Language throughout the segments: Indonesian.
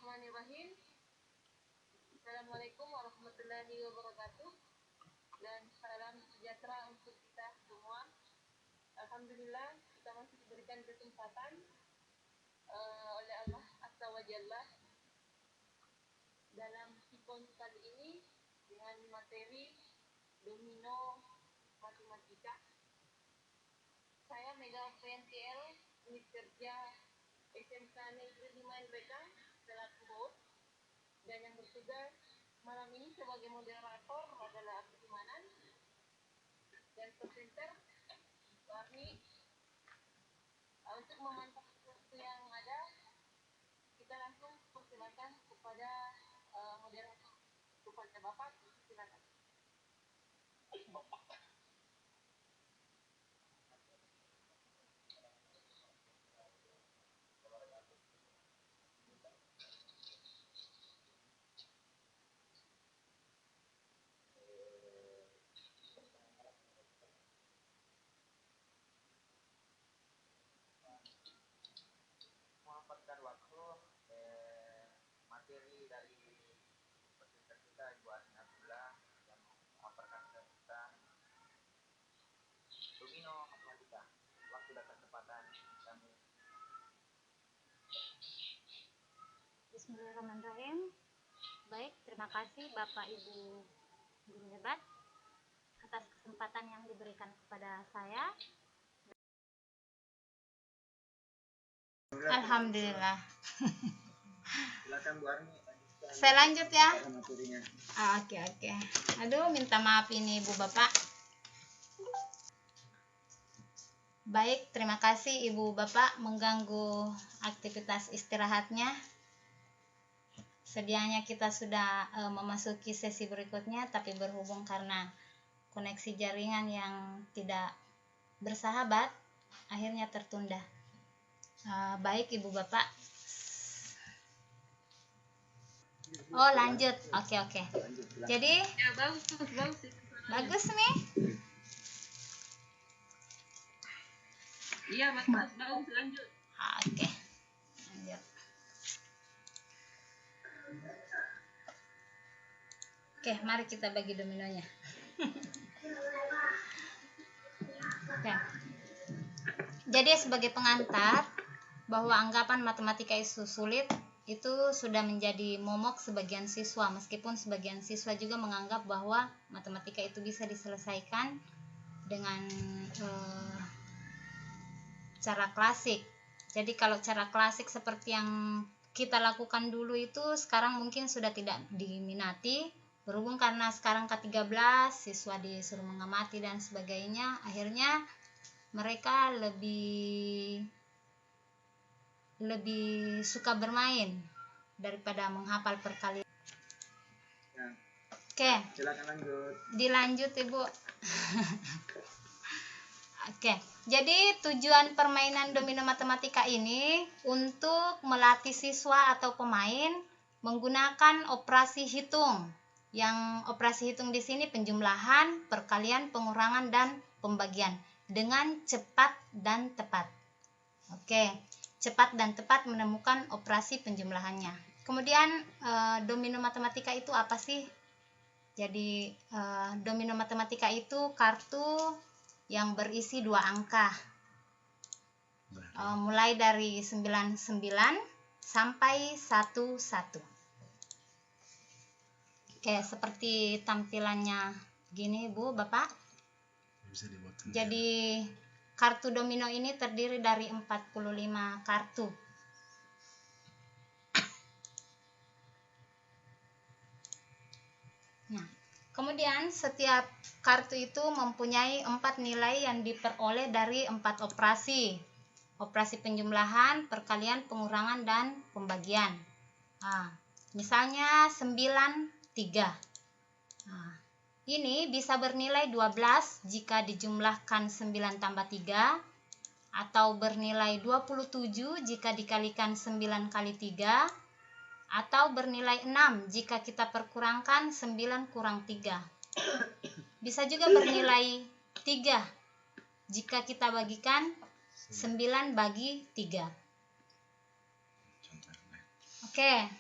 Bismillahirrahmanirrahim. Assalamualaikum warahmatullahi wabarakatuh. Dan salam sejahtera untuk kita semua. Alhamdulillah kita masih diberikan kesempatan oleh Allah Azza wa Jalla dalam sikon kali ini dengan materi domino matematika. Saya Mega PNTL, unit kerja SMK Negeri 5 NPK selaku host, dan yang bertugas malam ini sebagai moderator adalah Abdi Manan dan presenter Warni. Untuk memantau waktu yang ada, kita langsung persilakan kepada moderator, kepada Bapak, silakan. Memanfaatkan waktu materi dari presenter kita Ibu Asmi Abdullah yang memaparkan tentang domino matematika. Waktu dan kesempatan kami. Bismillahirrahmanirrahim. Baik, terima kasih Bapak Ibu guru hebat atas kesempatan yang diberikan kepada saya. Alhamdulillah. Silakan Bu Armi. Saya lanjut ya. Materinya. Oke. Aduh, minta maaf ini Ibu Bapak. Baik, terima kasih Ibu Bapak mengganggu aktivitas istirahatnya. Sedianya kita sudah memasuki sesi berikutnya, tapi berhubung karena koneksi jaringan yang tidak bersahabat, akhirnya tertunda. Baik Ibu Bapak. Oh lanjut, oke. Jadi Ya, bagus nih. Iya, bagus, lanjut. Oke, lanjut. Oke, mari kita bagi dominonya. Oke. Jadi sebagai pengantar bahwa anggapan matematika itu sulit itu sudah menjadi momok sebagian siswa, meskipun sebagian siswa juga menganggap bahwa matematika itu bisa diselesaikan dengan cara klasik. Jadi kalau cara klasik seperti yang kita lakukan dulu itu sekarang mungkin sudah tidak diminati, berhubung karena sekarang K13 siswa disuruh mengamati dan sebagainya, akhirnya mereka lebih suka bermain daripada menghafal perkalian. Ya. Oke. Silakan lanjut. Dilanjut Ibu. Oke. Jadi tujuan permainan domino matematika ini untuk melatih siswa atau pemain menggunakan operasi hitung. Yang operasi hitung di sini penjumlahan, perkalian, pengurangan dan pembagian dengan cepat dan tepat. Oke. Cepat dan tepat menemukan operasi penjumlahannya. Kemudian domino matematika itu apa sih? Jadi domino matematika itu kartu yang berisi 2 angka. Mulai dari 99 sampai 11. Oke, seperti tampilannya gini Bu, Bapak. Jadi kartu domino ini terdiri dari 45 kartu. Nah, kemudian setiap kartu itu mempunyai 4 nilai yang diperoleh dari 4 operasi. Operasi penjumlahan, perkalian, pengurangan, dan pembagian. Nah, misalnya 93. Nah, ini bisa bernilai 12 jika dijumlahkan 9 tambah 3, atau bernilai 27 jika dikalikan 9 kali 3, atau bernilai 6 jika kita perkurangkan 9 kurang 3. Bisa juga bernilai 3 jika kita bagikan 9 bagi 3. Oke,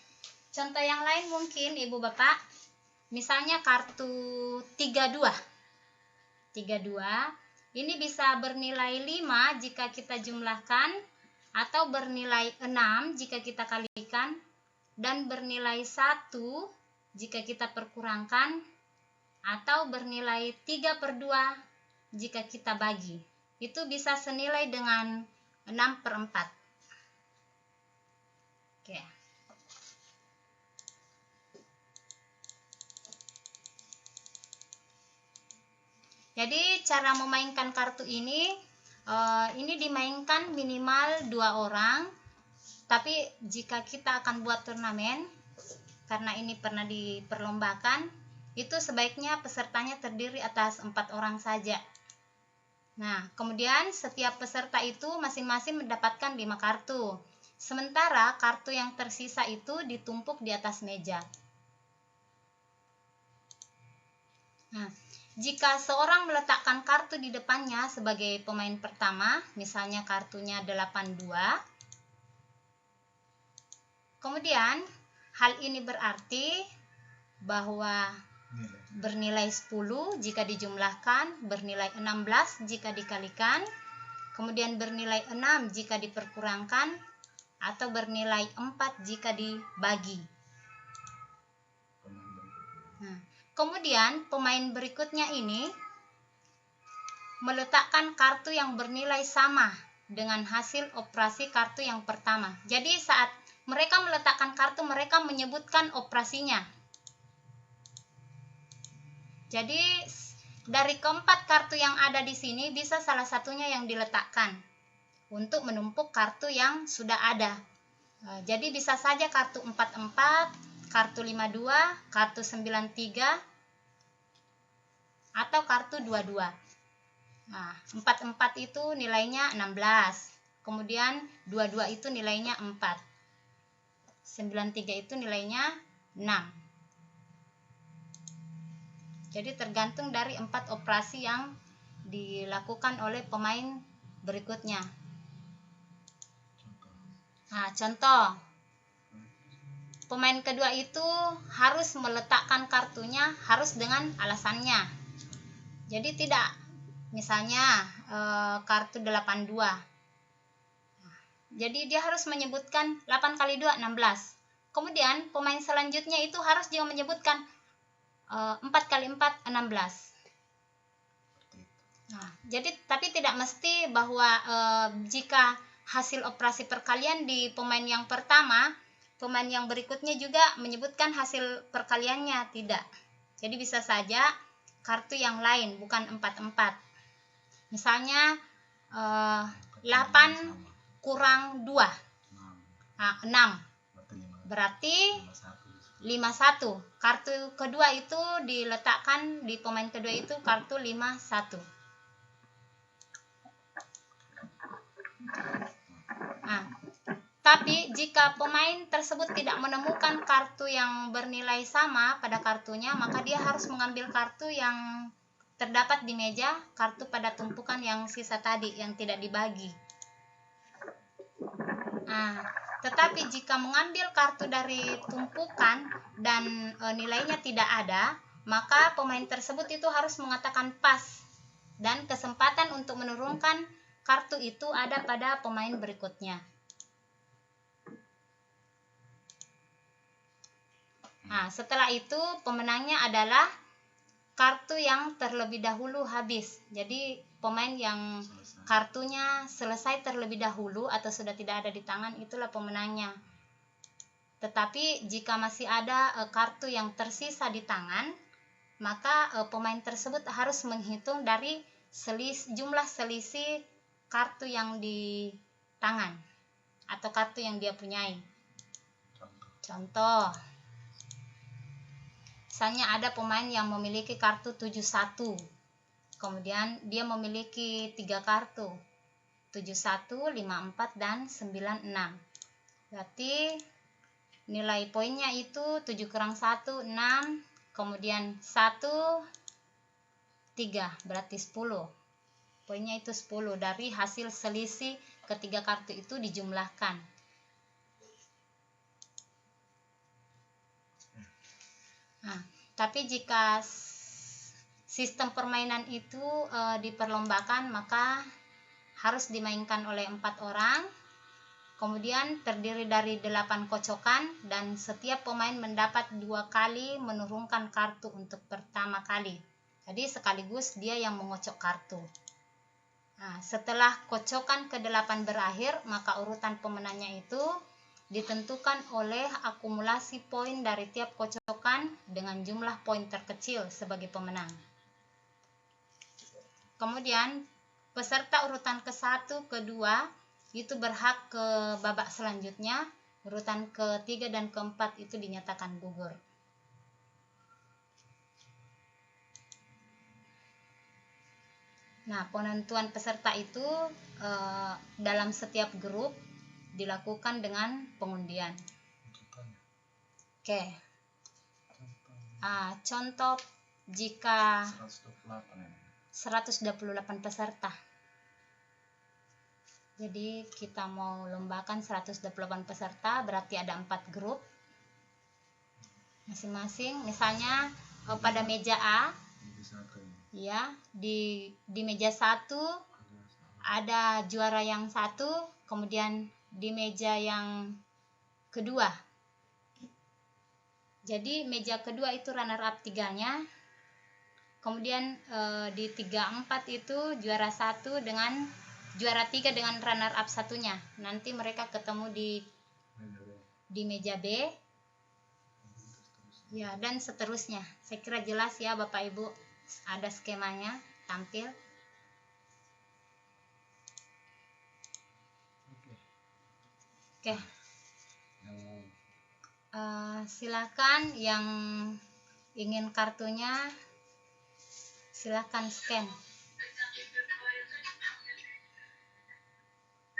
Contoh yang lain mungkin Ibu Bapak, misalnya kartu 32. 32 ini bisa bernilai 5 jika kita jumlahkan, atau bernilai 6 jika kita kalikan, dan bernilai 1 jika kita perkurangkan, atau bernilai 3/2 jika kita bagi. Itu bisa senilai dengan 6/4. Oke. Jadi cara memainkan kartu ini dimainkan minimal 2 orang. Tapi jika kita akan buat turnamen, karena ini pernah diperlombakan, itu sebaiknya pesertanya terdiri atas 4 orang saja. Nah, kemudian setiap peserta itu masing-masing mendapatkan 5 kartu. Sementara kartu yang tersisa itu ditumpuk di atas meja. Nah, jika seorang meletakkan kartu di depannya sebagai pemain pertama, misalnya kartunya 82, kemudian hal ini berarti bahwa bernilai 10 jika dijumlahkan, bernilai 16 jika dikalikan, kemudian bernilai 6 jika diperkurangkan, atau bernilai 4 jika dibagi. Nah, kemudian pemain berikutnya ini meletakkan kartu yang bernilai sama dengan hasil operasi kartu yang pertama. Jadi saat mereka meletakkan kartu, mereka menyebutkan operasinya. Jadi dari keempat kartu yang ada di sini bisa salah satunya yang diletakkan untuk menumpuk kartu yang sudah ada. Jadi bisa saja kartu 44, kartu 52, kartu 93, atau kartu 22. Nah, 44 itu nilainya 16. Kemudian 22 itu nilainya 4. 93 itu nilainya 6. Jadi tergantung dari 4 operasi yang dilakukan oleh pemain berikutnya. Nah, contoh. Pemain kedua itu harus meletakkan kartunya harus dengan alasannya. Jadi tidak, misalnya kartu 82. Jadi dia harus menyebutkan 8 kali 2, 16. Kemudian pemain selanjutnya itu harus juga menyebutkan 4 kali 4, 16. Nah, jadi tapi tidak mesti bahwa jika hasil operasi perkalian di pemain yang pertama, pemain yang berikutnya juga menyebutkan hasil perkaliannya, tidak. Jadi bisa saja kartu yang lain, bukan 44. Misalnya 8 kurang 2, 6. Berarti 51. Kartu kedua itu diletakkan di pemain kedua itu kartu 51. Nah, tapi jika pemain tersebut tidak menemukan kartu yang bernilai sama pada kartunya, maka dia harus mengambil kartu yang terdapat di meja, kartu pada tumpukan yang sisa tadi yang tidak dibagi. Nah, tetapi jika mengambil kartu dari tumpukan dan nilainya tidak ada, maka pemain tersebut itu harus mengatakan pas, dan kesempatan untuk menurunkan kartu itu ada pada pemain berikutnya. Nah, setelah itu pemenangnya adalah kartu yang terlebih dahulu habis. Jadi pemain yang kartunya selesai terlebih dahulu atau sudah tidak ada di tangan, itulah pemenangnya. Tetapi jika masih ada kartu yang tersisa di tangan, maka pemain tersebut harus menghitung dari jumlah selisih kartu yang di tangan atau kartu yang dia punyai. Contoh, misalnya ada pemain yang memiliki kartu 71. Kemudian dia memiliki 3 kartu, 71, 54, dan 96. Berarti nilai poinnya itu 7 kurang 1, 6. Kemudian 1, 3, berarti 10. Poinnya itu 10 dari hasil selisih ketiga kartu itu dijumlahkan. Nah, tapi jika sistem permainan itu diperlombakan, maka harus dimainkan oleh 4 orang, kemudian terdiri dari 8 kocokan, dan setiap pemain mendapat 2 kali menurunkan kartu untuk pertama kali. Jadi sekaligus dia yang mengocok kartu. Nah, setelah kocokan ke-8 berakhir, maka urutan pemenangnya itu ditentukan oleh akumulasi poin dari tiap kocokan dengan jumlah poin terkecil sebagai pemenang. Kemudian peserta urutan ke-1, ke-2 itu berhak ke babak selanjutnya. Urutan ke-3 dan ke-4 itu dinyatakan gugur. Nah, penentuan peserta itu dalam setiap grup dilakukan dengan pengundian. Oke. Contoh jika 128 peserta. Jadi kita mau lombakan 128 peserta, berarti ada 4 grup masing-masing. Misalnya pada meja A, ya, di meja 1 ada juara yang 1, kemudian di meja yang kedua. Jadi meja kedua itu runner up 3-nya. Kemudian di 3, 4 itu juara 1 dengan juara 3 dengan runner up 1-nya. Nanti mereka ketemu di meja B. Ya, dan seterusnya. Saya kira jelas ya Bapak Ibu. Ada skemanya tampil. Oke. Silakan yang ingin kartunya, silakan scan.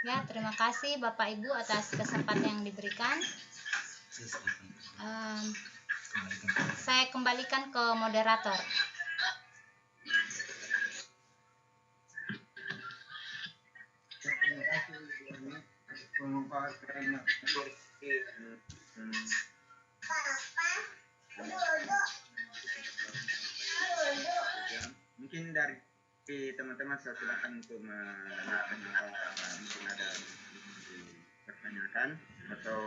Ya, terima kasih Bapak Ibu atas kesempatan yang diberikan. Saya kembalikan ke moderator. Mungkin dari teman-teman saya silakan untuk menanyakan apa mungkin ada pertanyaan atau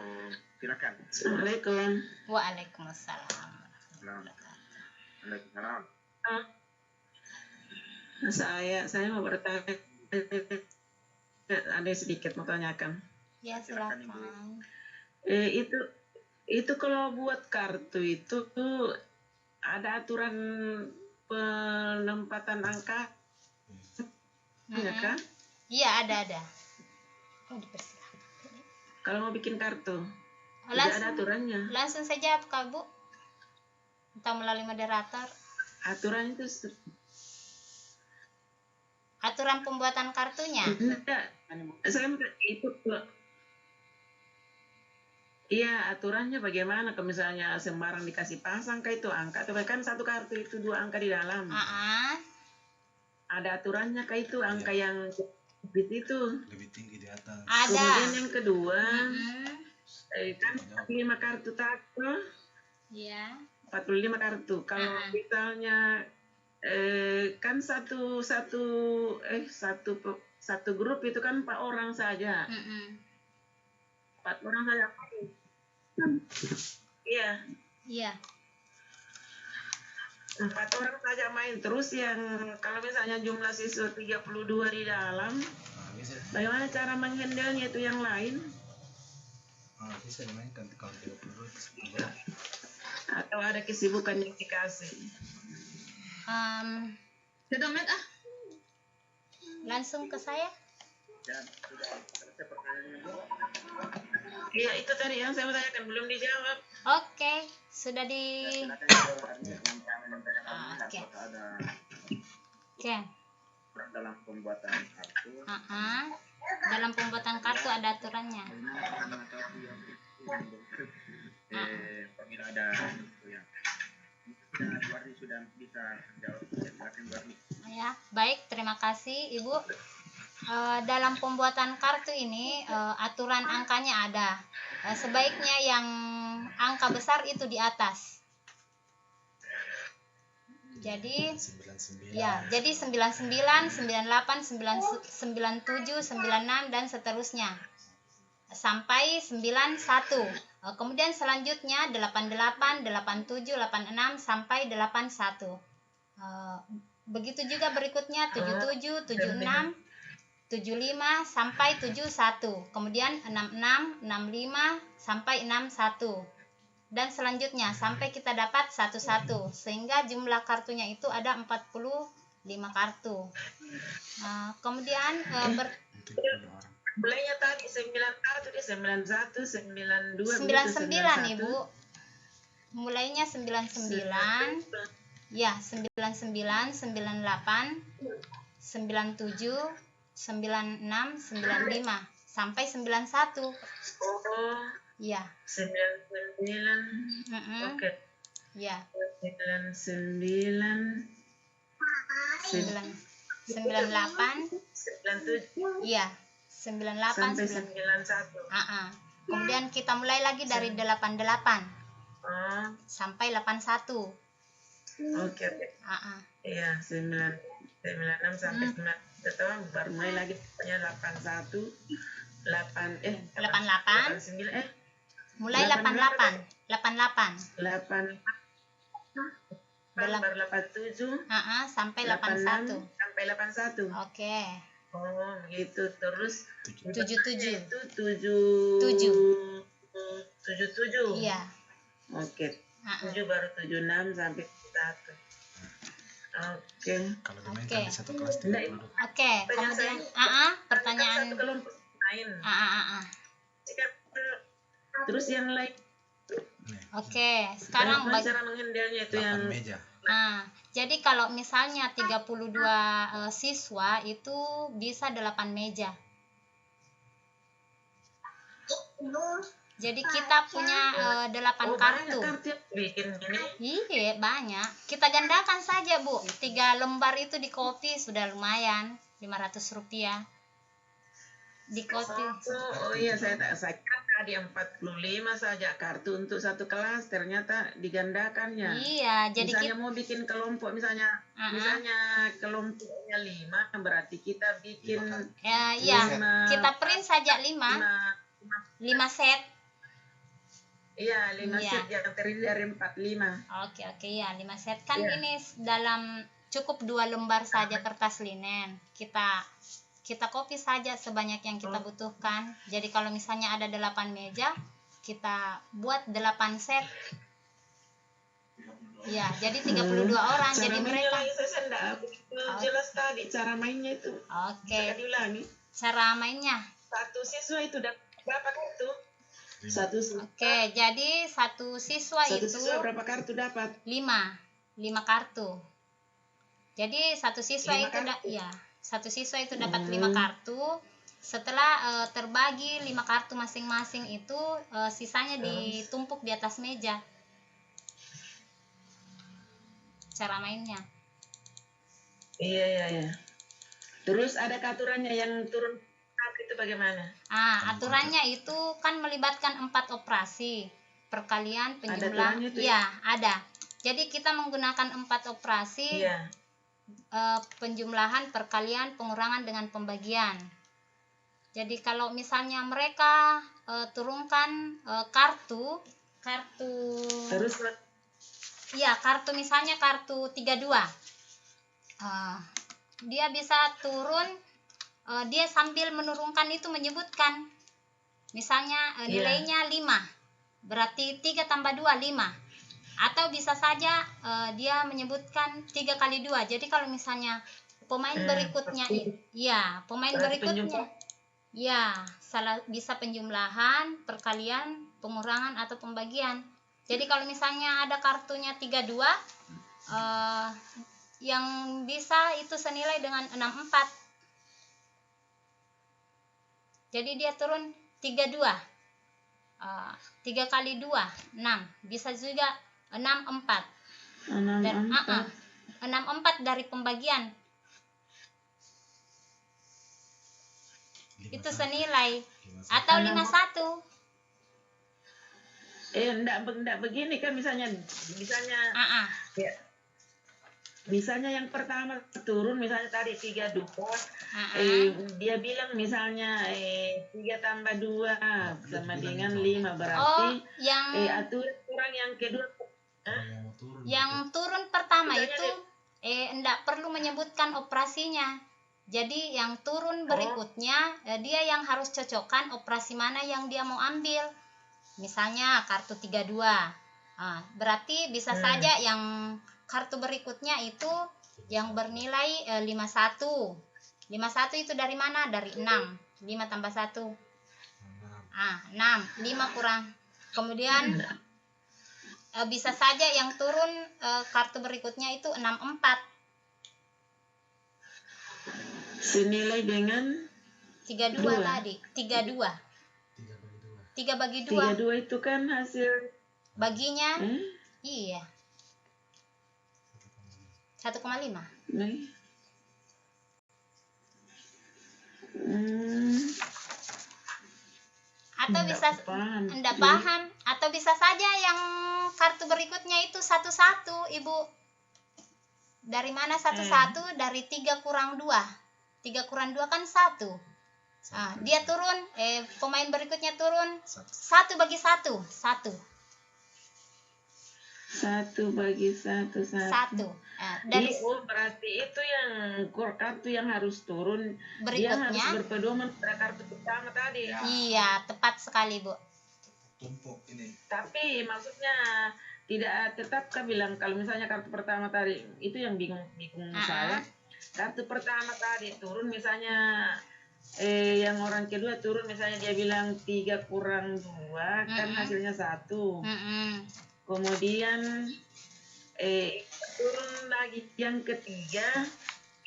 silakan. Assalamualaikum. Waalaikumsalam. Waalaikumsalam. Saya mau bertanya, ada sedikit mau tanyakan. Ya, silakan. Itu kalau buat kartu itu ada aturan penempatan angka, ya kan? Iya, ada. Oh, dipersilakan. Kalau mau bikin kartu, tidak ada aturannya. Langsung saja Kak Bu, entah melalui moderator. Aturan itu Aturan pembuatan kartunya. Tidak, saya itu iya, aturannya bagaimana kalau misalnya sembarang dikasih pasang itu angka, tapi kan satu kartu itu 2 angka di dalam. Ada aturannya kah itu angka yang itu lebih tinggi di atas. Ada. Kemudian yang kedua, kan 45 kartu tato. Iya. 45 kartu. Kalau misalnya kan satu grup itu kan 4 orang saja. 4 orang saja. Iya. 4 orang saja main. Terus yang kalau misalnya jumlah siswa 32 di dalam, bagaimana cara menghandle-nya itu yang lain? Bisa dimainkan kalau 32. Atau ada kesibukan yang dikasih? Langsung ke saya. Iya, itu tadi yang saya mau tanyakan belum dijawab. Oke, sudah di. Oke. Dalam pembuatan kartu. Dalam pembuatan kartu ada aturannya. Apabila ada yang sudah bisa jawab, ya, baik, terima kasih Ibu. Dalam pembuatan kartu ini aturan angkanya ada. Sebaiknya yang angka besar itu di atas. Jadi 99. ya, jadi 99, 98, 97, 96 dan seterusnya sampai 91. Kemudian selanjutnya 88, 87, 86 sampai 81. Begitu juga berikutnya 77, 76, 75 sampai 71. Kemudian 66, 65 sampai 61. Dan selanjutnya sampai kita dapat 11, sehingga jumlah kartunya itu ada 45 kartu. Kemudian Untuk 10 orang. Mulainya tadi 91, dia 91, 92, 99 Ibu. Mulainya 99. Ya, 99, 98, 97, 96, 95 sampai 91. Oh, Ya. 99. Oke. Ya. 99, 98. 97. Iya. 98 sampai 91. Kemudian kita mulai lagi dari 88 Oh, sampai 81. oke. Iya, 96 sampai 91. Baru mulai lagi punya 81, 88. 89, Mulai 88. 8 baru 87 sampai 86 81. sampai 81. Oke. Oh, begitu. Terus 77. itu 7. 77. Iya. Oke. 7 baru 76 sampai 1. Oke. Kalau dimainkan di satu kelas 32. Oke, kemudian pertanyaan satu kelompok lain. Terus yang lain. Oke, sekarang cara menghandlenya itu 8 yang meja. jadi kalau misalnya 32 siswa itu bisa 8 meja. Jadi kita punya 8 kartu. Bikin ini. Iya, banyak. Kita gandakan saja, Bu. 3 lembar itu di kopi sudah lumayan, 500 rupiah. Di kopi. Oh iya, saya kira tadi 45 saja kartu untuk satu kelas, ternyata digandakannya. Iya, jadi misalnya mau bikin kelompok, misalnya kelompoknya 5, berarti kita bikin kita print saja 5 set. Iya, 5 set yang terdiri dari 45. Oke, ya, 5 set kan ini dalam cukup 2 lembar saja kertas linen. Kita copy saja sebanyak yang kita butuhkan. Jadi kalau misalnya ada 8 meja, kita buat 8 set. Ya, jadi 32 orang. Cara jadi mereka jelas tadi cara mainnya itu. Oke. Saya diulangi. Cara mainnya. Satu siswa itu dapat berapa kartu? Oke, jadi satu siswa berapa kartu dapat? 5 kartu. Jadi satu siswa satu siswa itu dapat 5 kartu. Setelah terbagi 5 kartu masing-masing itu, sisanya ditumpuk di atas meja. Cara mainnya. Iya. Terus ada aturannya yang turun itu bagaimana? Aturannya itu kan melibatkan 4 operasi. Perkalian, penjumlah. Ada. Jadi kita menggunakan 4 operasi. Iya. Penjumlahan, perkalian, pengurangan dengan pembagian. Jadi kalau misalnya mereka turunkan kartu terus kartu misalnya kartu 32, dia bisa turun, dia sambil menurunkan itu menyebutkan misalnya nilainya 5, berarti 3 tambah 2 5. Atau bisa saja dia menyebutkan 3 kali 2. Jadi kalau misalnya pemain berikutnya bisa penjumlahan, perkalian, pengurangan atau pembagian. Jadi kalau misalnya ada kartunya 32, yang bisa itu senilai dengan 64. Jadi dia turun 32. 3 kali 2 6. Bisa juga 64. Dan 64 dari pembagian. Itu senilai atau 51. enggak begini kan misalnya misalnya yang pertama turun misalnya tadi 32, dia bilang misalnya 3 tambah 2 sama dengan 5 berarti aturan kurang yang kedua. Yang turun pertama itu enggak perlu menyebutkan operasinya. Jadi yang turun berikutnya dia yang harus cocokkan operasi mana yang dia mau ambil. Misalnya kartu 32. Berarti bisa saja yang kartu berikutnya itu yang bernilai 51. 51 itu dari mana? Dari 6. 5 tambah 1. 6. 5 kurang. Kemudian bisa saja yang turun kartu berikutnya itu 64. Senilai dengan 32 tadi. 32. 3 bagi 2. 32 itu kan hasil baginya iya 1,5. Atau bisa enggak paham, atau bisa saja yang kartu berikutnya itu 11, Ibu. Dari mana 11? Dari 3 kurang 2. 3 kurang 2 kan 1. Dia turun, pemain berikutnya turun 1 bagi 1. 1. 1 bagi 1. Dari berarti itu yang kartu yang harus turun berikutnya dia harus berpedoman pada kartu pertama tadi. Iya, tepat sekali, Bu. Tumpuk ini. Tapi maksudnya tidak tetap kan bilang kalau misalnya kartu pertama tadi itu yang bingung saya. Kartu pertama tadi turun misalnya yang orang kedua turun misalnya dia bilang 3 kurang 2 kan hasilnya 1. Kemudian turun lagi yang ketiga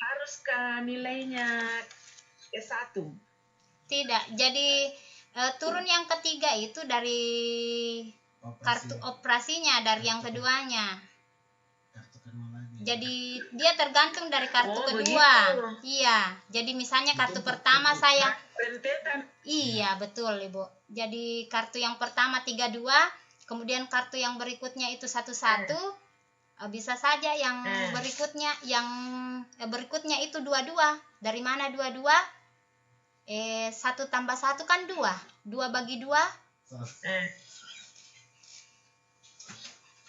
haruskah nilainya 1? Tidak. Jadi turun yang ketiga itu dari kartu operasinya, dari yang keduanya. Jadi dia tergantung dari kartu kedua. Begitu. Iya. Jadi misalnya kartu pertama saya iya, betul, Ibu. Jadi kartu yang pertama 32, kemudian kartu yang berikutnya itu 11. Bisa saja yang berikutnya itu 22. Dari mana 22? 1 tambah 1 kan 2. 2 bagi 2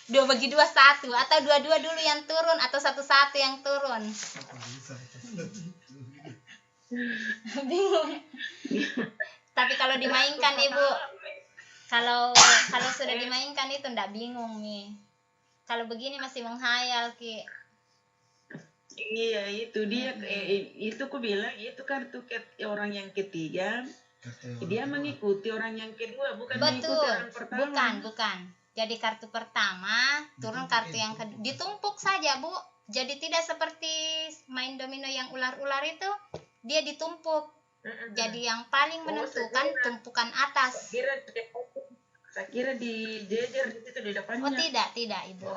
2 bagi 2 1. Atau 22 dulu yang turun atau 1 yang turun. Bingung. Tapi kalau dimainkan, Ibu, kalau sudah dimainkan itu enggak bingung nih. Kalau begini masih menghayal, Ki. Iya, itu dia. Itu ku bilang itu kartu orang yang ketiga. Dia mengikuti orang yang kedua, bukan mengikuti orang pertama. Bukan. Jadi kartu pertama turun kartu yang kedua, ditumpuk saja, Bu. Jadi tidak seperti main domino yang ular-ular itu, dia ditumpuk. Jadi yang paling menentukan tumpukan atas. Saya kira di jejer di situ di depannya. Oh, tidak, Ibu.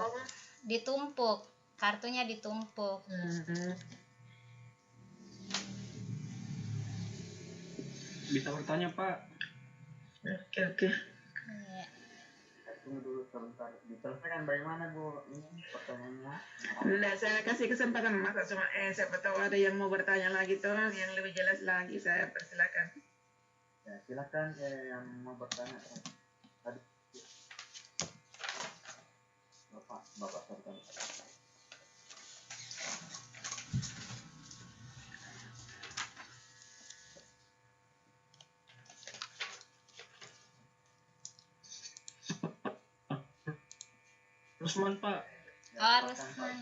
Ditumpuk. Kartunya ditumpuk. Bisa bertanya, Pak? Oke. Iya. Tunggu dulu sebentar. Diselesaikan bagaimana, Bu? Ini pertanyaannya. Nggak, saya kasih kesempatan masa cuma siapa tahu ada yang mau bertanya lagi toh yang lebih jelas lagi, saya persilakan. Ya, silakan yang mau bertanya. Tadi. Bapak tadi. Rusman, Pak. Rusman.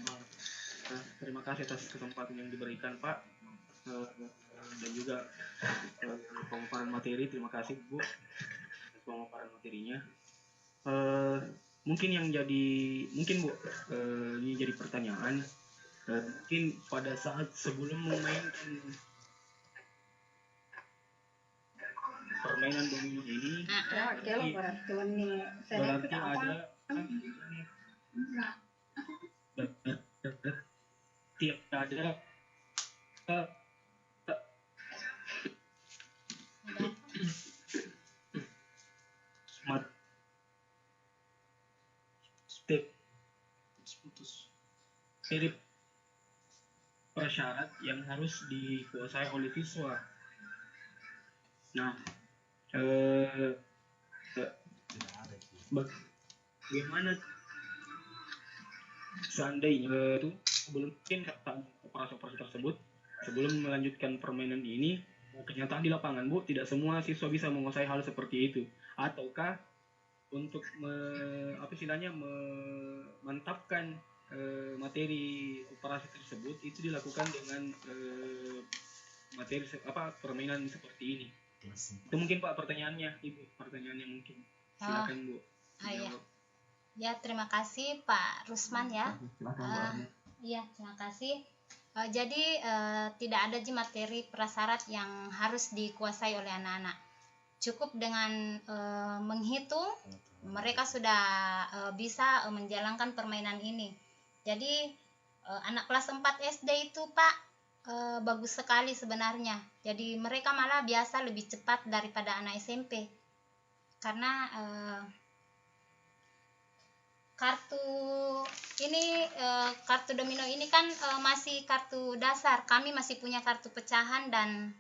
Terima kasih atas kesempatan yang diberikan, Pak. Dan juga pemaparan materi. Terima kasih, Bu, atas pemaparan materinya. Mungkin Bu, ini jadi pertanyaan. Mungkin pada saat sebelum memainkan permainan domino ini, berarti ada tiap ada smart step putus mirip prasyarat yang harus dikuasai oleh siswa. Nah, eh, bagaimana seandainya itu sebelum mungkin operasi-operasi tersebut, sebelum melanjutkan permainan ini, kenyataan di lapangan Bu, tidak semua siswa bisa menguasai hal seperti itu, ataukah untuk apa istilahnya memantapkan materi operasi tersebut itu dilakukan dengan materi permainan seperti ini. Itu mungkin Pak pertanyaannya, Ibu, pertanyaannya mungkin. Silakan Bu. Iya. Ya, terima kasih Pak Rusman ya. Iya, terima kasih. Jadi tidak ada materi prasyarat yang harus dikuasai oleh anak-anak. Cukup dengan menghitung, mereka sudah bisa menjalankan permainan ini. Jadi anak kelas 4 SD itu Pak bagus sekali sebenarnya. Jadi mereka malah biasa lebih cepat daripada anak SMP. Karena kartu domino ini kan masih kartu dasar. Kami masih punya kartu pecahan dan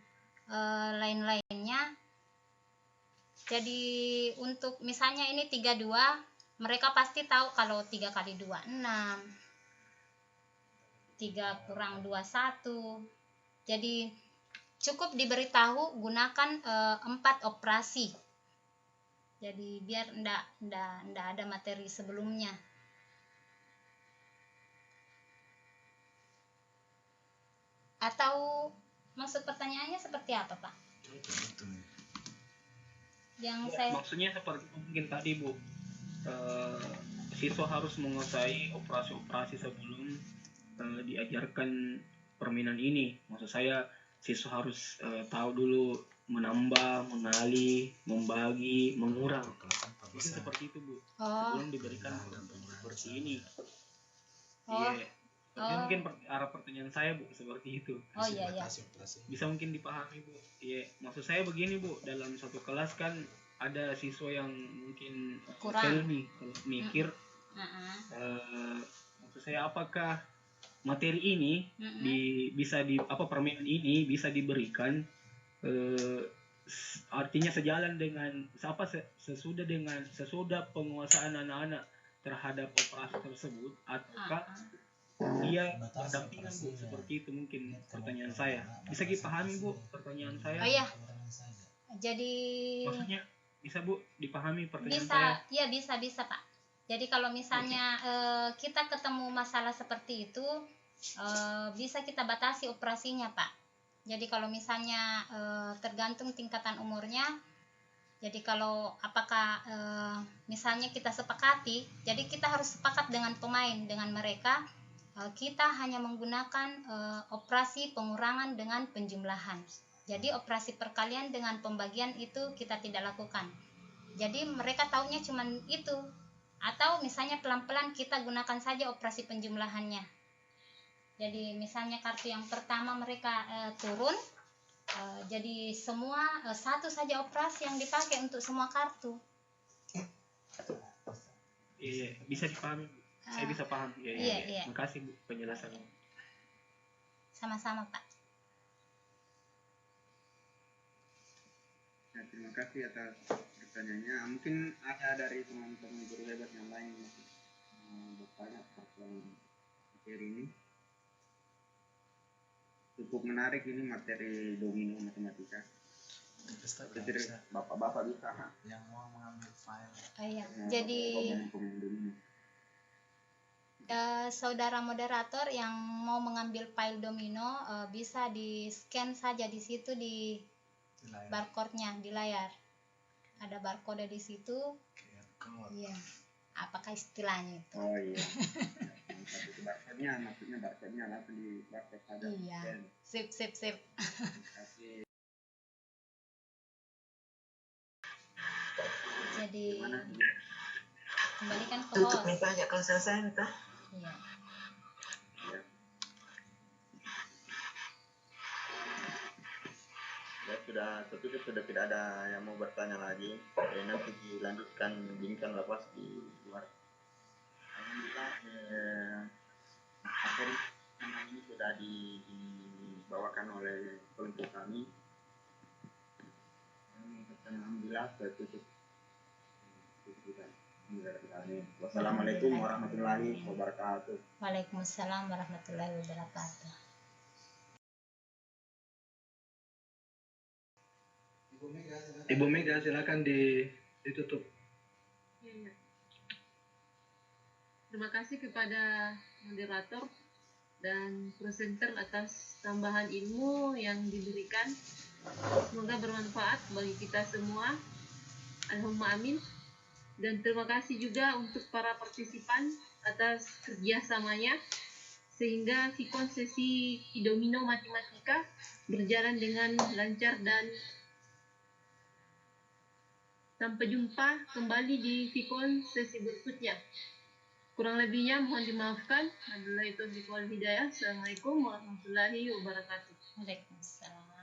lain-lainnya. Jadi untuk misalnya ini 32, mereka pasti tahu kalau 3 kali 2 6, 3 kurang 2 1. Jadi cukup diberitahu gunakan 4 operasi. Jadi biar ndak ada materi sebelumnya. Atau maksud pertanyaannya seperti apa Pak? Yang saya maksudnya seperti mungkin tadi Bu, siswa harus menguasai operasi-operasi sebelum diajarkan permainan ini. Maksud saya siswa harus tahu dulu menambah, mengalih, membagi, mengurang. Mungkin seperti itu Bu, sebelum diberikan seperti ini. Iya. Mungkin arah pertanyaan saya Bu seperti itu. Iya. Bisa mungkin dipahami Bu. Iya, maksud saya begini Bu, dalam satu kelas kan ada siswa yang mungkin kurang mikir. Maksud saya apakah materi ini permainan ini bisa diberikan artinya sejalan dengan sesudah penguasaan anak-anak terhadap operasi tersebut, ataukah dia berdampingan Bu, seperti itu mungkin pertanyaan saya. Bisa dipahami Bu pertanyaan saya? Iya. Jadi maksudnya bisa Bu dipahami pertanyaan saya? Iya bisa Pak. Jadi kalau misalnya kita ketemu masalah seperti itu, bisa kita batasi operasinya Pak. Jadi kalau misalnya tergantung tingkatan umurnya. Jadi kalau apakah misalnya kita sepakati, jadi kita harus sepakat dengan pemain, dengan mereka. Kita hanya menggunakan operasi pengurangan dengan penjumlahan. Jadi operasi perkalian dengan pembagian itu kita tidak lakukan. Jadi mereka taunya cuma itu. Atau misalnya pelan-pelan kita gunakan saja operasi penjumlahannya. Jadi misalnya kartu yang pertama mereka turun, jadi semua satu saja operasi yang dipakai untuk semua kartu. Iya, bisa dipahami. Saya bisa paham. Iya. Terima kasih Bu penjelasannya. Sama-sama Pak. Ya, terima kasih atas pertanyaannya. Mungkin ada dari teman-teman guru hebat yang lain yang bertanya tentang materi ini. Cukup menarik ini materi domino matematika. Jadi bapak-bapak bisa yang mau mengambil file. Iya. Jadi saudara moderator yang mau mengambil file domino bisa di scan saja di situ di barcode-nya di layar. Ada barcode di situ. Iya. Apakah istilahnya itu? Oh iya. Barcode-nya, maksudnya barcode-nya langsung di barcode saja. Iya. Sip. Kasih. Jadi kembalikan ke host. Minta aja kalau selesai minta. Iya. Ya sudah tidak ada yang mau bertanya lagi. Nanti dilanjutkan bincang lepas di luar. Alhamdulillah materi memang ini sudah dibawakan oleh kelompok kami. Alhamdulillah tertutup. Wassalamualaikum warahmatullahi wabarakatuh. Waalaikumsalam warahmatullahi wabarakatuh. Ibu Mega silakan ditutup. Iya. Terima kasih kepada moderator dan presenter atas tambahan ilmu yang diberikan. Semoga bermanfaat bagi kita semua. Allahumma amin. Dan terima kasih juga untuk para partisipan atas kerjasamanya sehingga Vikon sesi domino matematika berjalan dengan lancar dan sampai jumpa kembali di Vikon sesi berikutnya. Kurang lebihnya mohon dimaafkan. Wabillahi taufiq wal hidayah. Assalamualaikum warahmatullahi wabarakatuh. Waalaikumsalam.